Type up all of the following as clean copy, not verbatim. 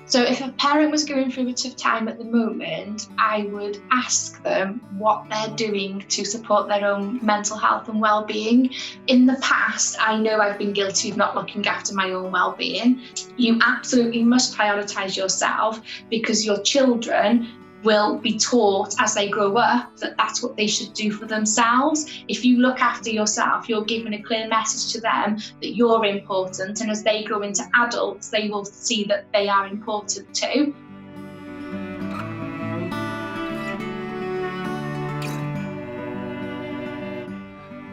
So if a parent was going through a tough time at the moment, I would ask them what they're doing to support their own mental health and well-being. In the past, I know I've been guilty of not looking after my own well-being. You absolutely must prioritise yourself, because your children will be taught as they grow up that that's what they should do for themselves. If you look after yourself, you're giving a clear message to them that you're important, and as they grow into adults, they will see that they are important too.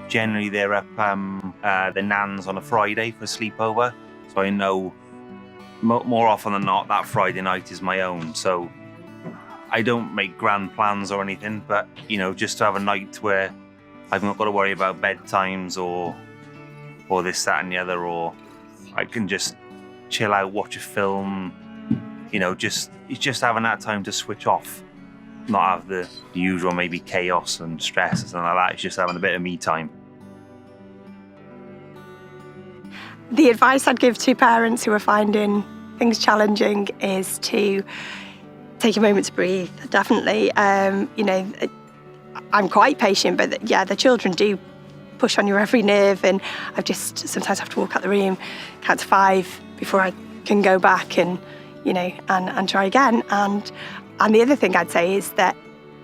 Generally, they're up the nans on a Friday for sleepover, so I know more often than not that Friday night is my own. So I don't make grand plans or anything, but just to have a night where I've not got to worry about bedtimes or this, that, and the other, or I can just chill out, watch a film. Just having that time to switch off, not have the usual maybe chaos and stress and something like that. It's just having a bit of me time. The advice I'd give to parents who are finding things challenging is to take a moment to breathe, definitely. I'm quite patient, but the children do push on your every nerve, and I just sometimes have to walk out the room, count to 5 before I can go back and try again. And the other thing I'd say is that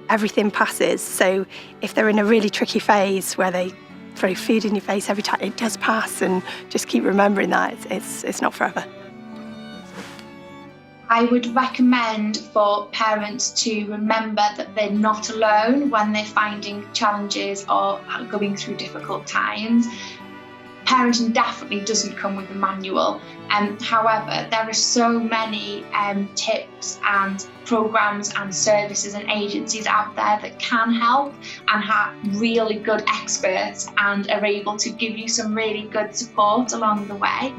everything passes. So if they're in a really tricky phase where they throw food in your face every time, it does pass, and just keep remembering that it's not forever. I would recommend for parents to remember that they're not alone when they're finding challenges or going through difficult times. Parenting definitely doesn't come with a manual. However, there are so many tips and programs and services and agencies out there that can help and have really good experts and are able to give you some really good support along the way.